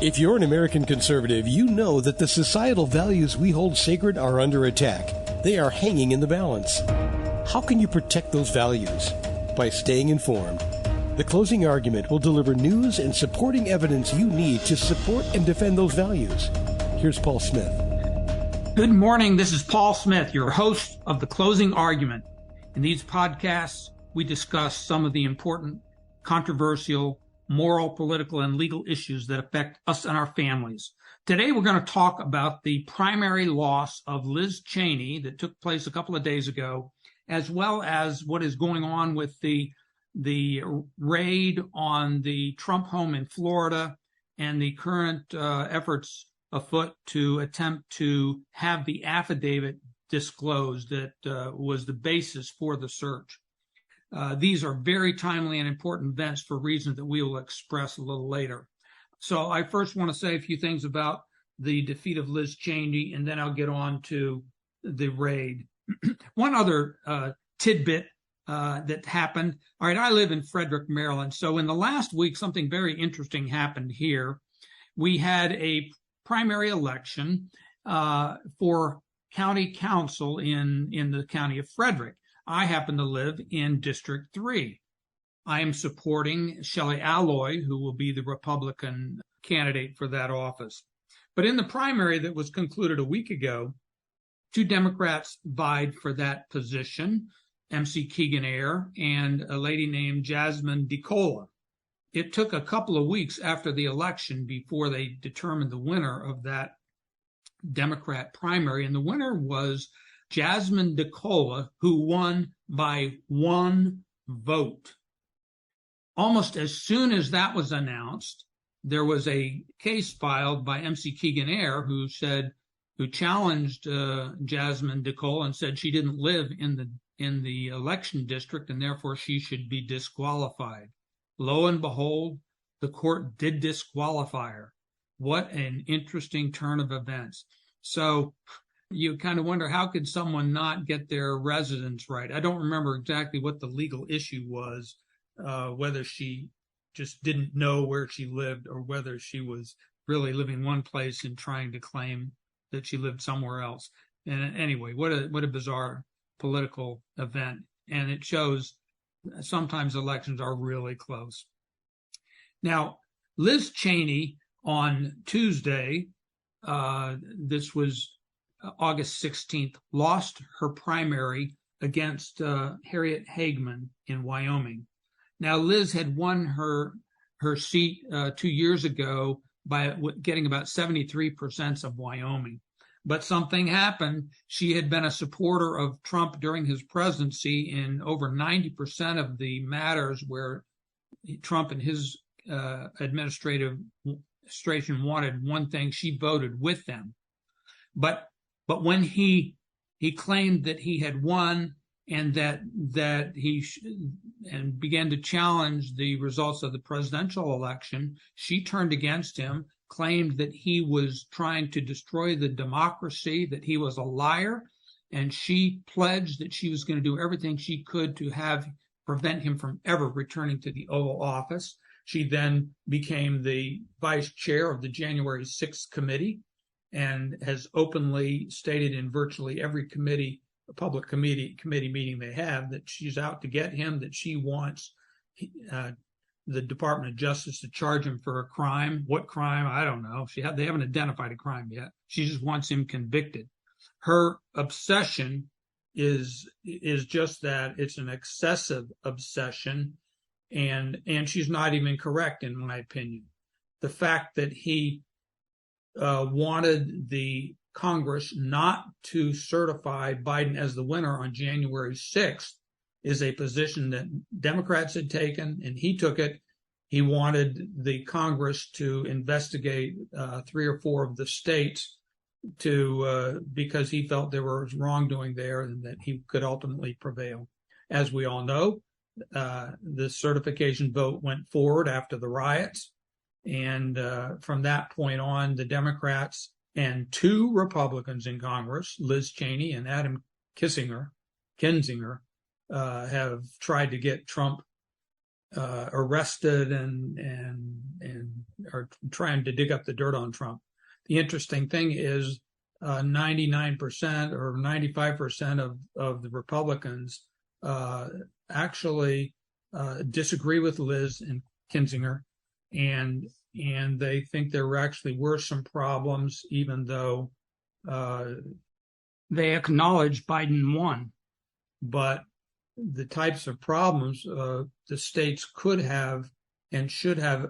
If you're an American conservative, you know that the societal values we hold sacred are under attack. They are hanging in the balance. How can you protect those values? By staying informed. The Closing Argument will deliver news and supporting evidence you need to support and defend those values. Here's Paul Smith. Good morning. This is Paul Smith, your host of The Closing Argument. In these podcasts, we discuss some of the important, controversial, moral, political, and legal issues that affect us and our families. Today, we're going to talk about the primary loss of Liz Cheney that took place a couple of days ago, as well as what is going on with the raid on the Trump home in Florida and the current efforts afoot to attempt to have the affidavit disclosed that was the basis for the search. These are very timely and important events for reasons that we will express a little later. So I first want to say a few things about the defeat of Liz Cheney, and then I'll get on to the raid. One other tidbit that happened. All right, I live in Frederick, Maryland. So in the last week, something very interesting happened here. We had a primary election for county council in the county of Frederick. I happen to live in District 3. I am supporting Shelley Alloy, who will be the Republican candidate for that office. But in the primary that was concluded a week ago, two Democrats vied for that position, MC Keegan-Ayer and a lady named Jasmine DeCola. It took a couple of weeks after the election before they determined the winner of that Democrat primary, and the winner was Jasmine DeCola, who won by one vote. Almost as soon as that was announced, there was a case filed by MC Keegan-Ayer who challenged Jasmine DeCola and said she didn't live in the election district and therefore she should be disqualified. Lo and behold, the court did disqualify her. What an interesting turn of events. So you kind of wonder, how could someone not get their residence right? I don't remember exactly what the legal issue was, whether she just didn't know where she lived or whether she was really living one place and trying to claim that she lived somewhere else. And anyway, what a bizarre political event. And it shows sometimes elections are really close. Now, Liz Cheney on Tuesday, this was August 16th, lost her primary against Harriet Hageman in Wyoming. Now, Liz had won her seat 2 years ago by getting about 73% of Wyoming. But something happened. She had been a supporter of Trump during his presidency in over 90% of the matters where Trump and his administration wanted one thing, she voted with them. But when he claimed that he had won and that he and began to challenge the results of the presidential election, she turned against him, claimed that he was trying to destroy the democracy, that he was a liar, and she pledged that she was going to do everything she could to prevent him from ever returning to the Oval Office. She then became the vice chair of the January 6th committee and has openly stated in virtually every public committee meeting they have that she's out to get him, that she wants the Department of Justice to charge him for a crime. What crime? I don't know. They haven't identified a crime yet. She just wants him convicted. Her obsession is just that. It's an excessive obsession, and she's not even correct, in my opinion. The fact that he wanted the Congress not to certify Biden as the winner on January 6th is a position that Democrats had taken, and he took it. He wanted the Congress to investigate 3 or 4 of the states because he felt there was wrongdoing there and that he could ultimately prevail. As we all know, the certification vote went forward after the riots. And from that point on, the Democrats and 2 Republicans in Congress, Liz Cheney and Adam Kinzinger, have tried to get Trump arrested and are trying to dig up the dirt on Trump. The interesting thing is 99% or 95% of the Republicans actually disagree with Liz and Kinzinger, and they think there actually were some problems, even though they acknowledge Biden won. But the types of problems the states could have and should have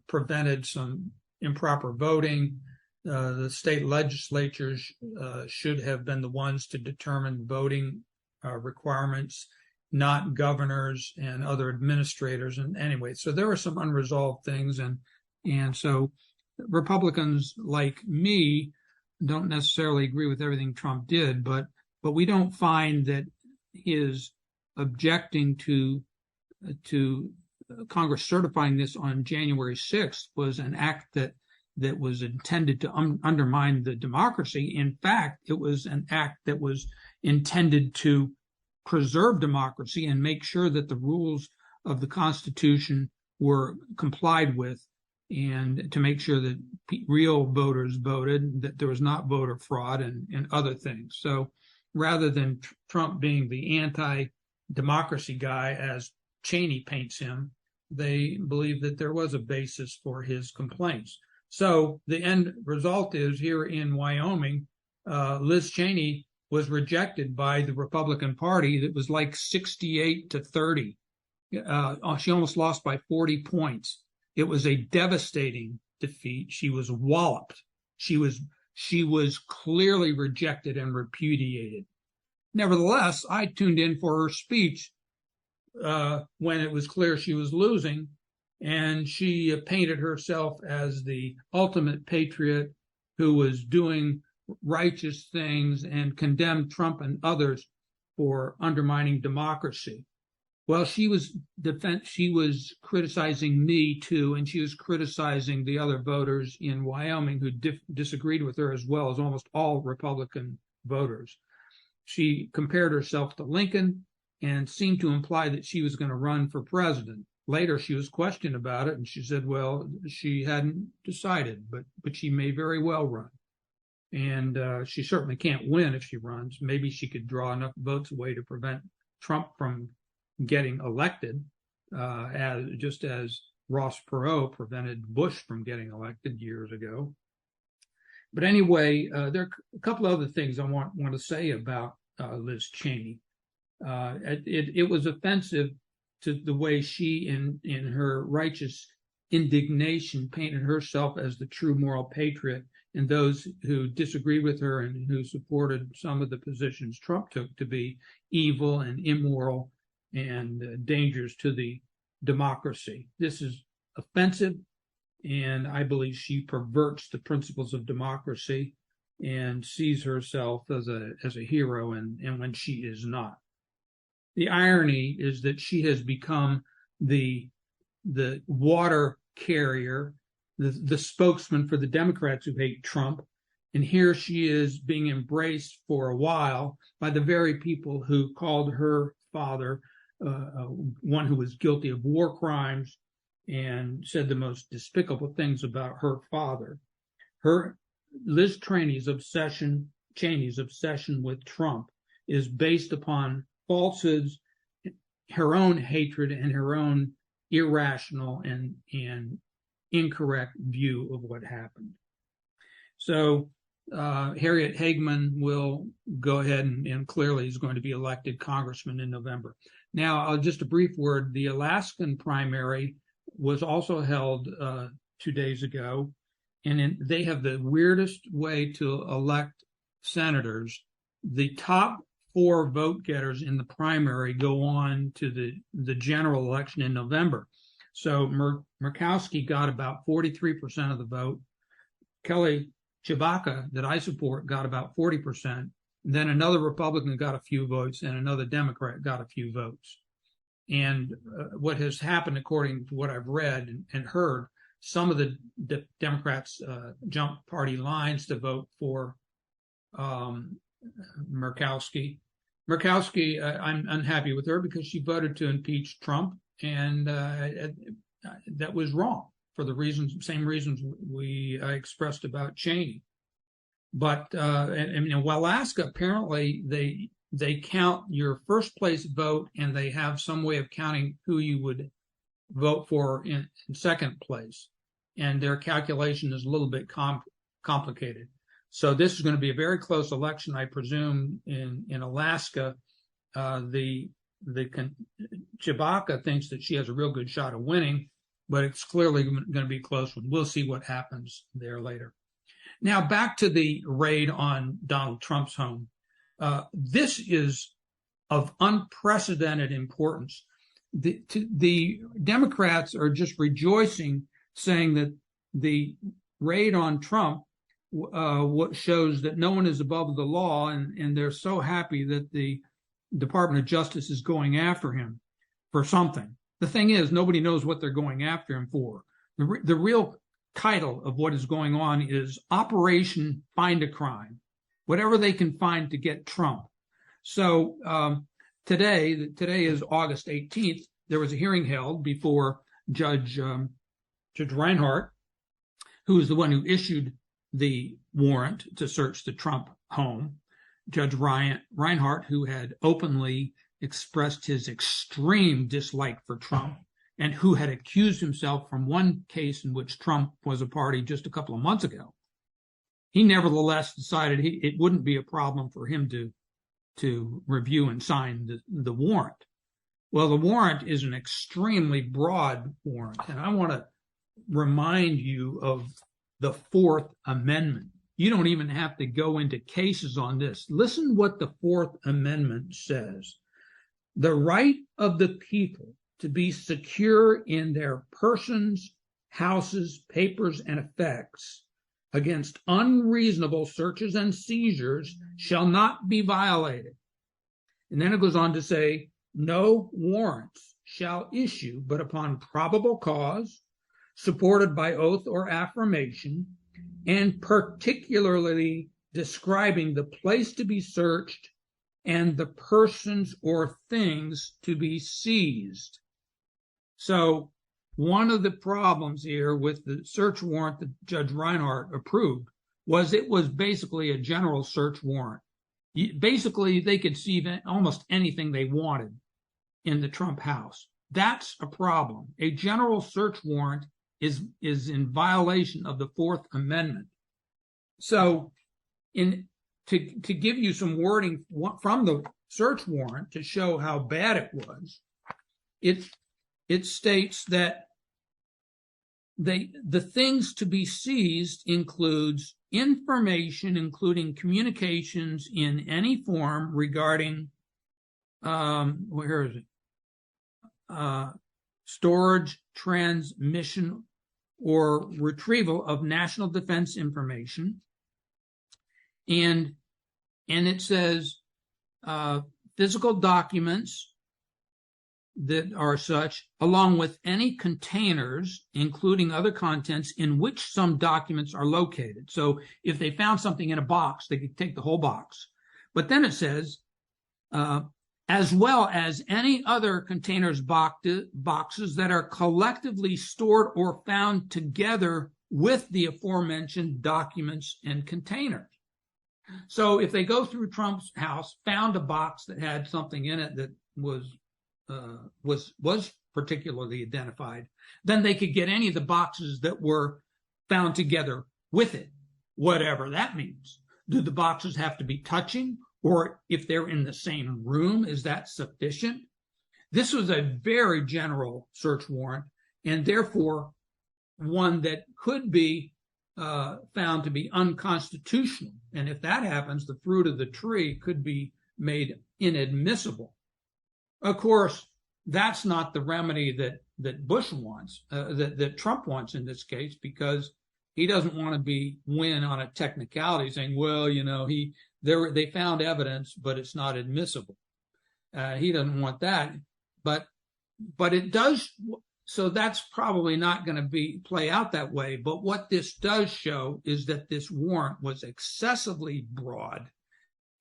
prevented some improper voting. The state legislatures should have been the ones to determine voting requirements, not governors and other administrators. And anyway, so there were some unresolved things. And so Republicans like me don't necessarily agree with everything Trump did, but we don't find that his objecting to Congress certifying this on January 6th was an act that was intended to undermine the democracy. In fact, it was an act that was intended to preserve democracy and make sure that the rules of the Constitution were complied with, and to make sure that real voters voted, that there was not voter fraud and other things. So rather than Trump being the anti-democracy guy, as Cheney paints him, they believe that there was a basis for his complaints. So the end result is, here in Wyoming, Liz Cheney was rejected by the Republican Party. That was like 68-30. She almost lost by 40 points. It was a devastating defeat. She was walloped. She was clearly rejected and repudiated. Nevertheless, I tuned in for her speech when it was clear she was losing, and she painted herself as the ultimate patriot who was doing righteous things and condemned Trump and others for undermining democracy. Well, she was criticizing me too, and she was criticizing the other voters in Wyoming who disagreed with her, as well as almost all Republican voters. She compared herself to Lincoln and seemed to imply that she was going to run for president. Later, she was questioned about it, and she said, well, she hadn't decided, but she may very well run. And she certainly can't win if she runs. Maybe she could draw enough votes away to prevent Trump from getting elected, just as Ross Perot prevented Bush from getting elected years ago. But anyway, there are a couple other things I want to say about Liz Cheney. It was offensive to the way she, in her righteous indignation, painted herself as the true moral patriot, and those who disagreed with her and who supported some of the positions Trump took to be evil and immoral and dangerous to the democracy. This is offensive, and I believe she perverts the principles of democracy and sees herself as a hero, and when she is not. The irony is that she has become the water carrier, the spokesman for the Democrats who hate Trump. And here she is being embraced for a while by the very people who called her father one who was guilty of war crimes and said the most despicable things about her father. Liz Cheney's obsession with Trump is based upon falsehoods, her own hatred, and her own irrational and incorrect view of what happened. So Harriet Hageman will go ahead and clearly is going to be elected congressman in November. Now, just a brief word. The Alaskan primary was also held 2 days ago, and they have the weirdest way to elect senators. The top 4 vote getters in the primary go on to the general election in November. So Murkowski got about 43% of the vote. Kelly Tshibaka, that I support, got about 40%. Then another Republican got a few votes, and another Democrat got a few votes. And what has happened, according to what I've read and heard, some of the Democrats jumped party lines to vote for Murkowski. Murkowski, I'm unhappy with her because she voted to impeach Trump, and that was wrong. for the same reasons I expressed about Cheney. But in Alaska, apparently they count your first place vote, and they have some way of counting who you would vote for in second place. And their calculation is a little bit complicated. So this is going to be a very close election, I presume, in Alaska. Chewbacca thinks that she has a real good shot of winning, but it's clearly going to be a close one. We'll see what happens there later. Now, back to the raid on Donald Trump's home. This is of unprecedented importance. The Democrats are just rejoicing, saying that the raid on Trump what shows that no one is above the law, and they're so happy that the Department of Justice is going after him for something. The thing is, nobody knows what they're going after him for. The real title of what is going on is Operation Find a Crime, whatever they can find to get Trump. So today is August 18th. There was a hearing held before Judge Reinhardt, who is the one who issued the warrant to search the Trump home. Judge Reinhardt, who had openly expressed his extreme dislike for Trump and who had accused himself from one case in which Trump was a party just a couple of months ago, he nevertheless decided it wouldn't be a problem for him to review and sign the warrant. Well, the warrant is an extremely broad warrant, and I want to remind you of the Fourth Amendment. You don't even have to go into cases on this. Listen what the Fourth Amendment says. The right of the people to be secure in their persons, houses, papers, and effects against unreasonable searches and seizures shall not be violated. And then it goes on to say, no warrants shall issue but upon probable cause, supported by oath or affirmation, and particularly describing the place to be searched and the persons or things to be seized. So one of the problems here with the search warrant that Judge Reinhardt approved was it was basically a general search warrant. Basically, they could see almost anything they wanted in the Trump house. That's a problem. A general search warrant is in violation of the Fourth Amendment. So to give you some wording from the search warrant to show how bad it was, it states that the things to be seized includes information, including communications in any form regarding storage, transmission, or retrieval of national defense information. And it says physical documents that are such, along with any containers, including other contents in which some documents are located. So if they found something in a box, they could take the whole box. But then it says, as well as any other containers, boxes that are collectively stored or found together with the aforementioned documents and containers. So if they go through Trump's house, found a box that had something in it that was particularly identified, then they could get any of the boxes that were found together with it, whatever that means. Do the boxes have to be touching? Or if they're in the same room, is that sufficient? This was a very general search warrant, and therefore one that could be found to be unconstitutional. And if that happens, the fruit of the tree could be made inadmissible. Of course, that's not the remedy that Bush wants, that Trump wants in this case, because he doesn't want to win on a technicality saying, well, they found evidence, but it's not admissible. He doesn't want that, but it does. So that's probably not going to play out that way. But what this does show is that this warrant was excessively broad,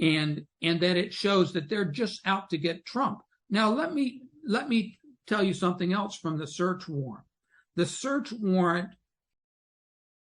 and that it shows that they're just out to get Trump. Now, let me tell you something else from the search warrant. The search warrant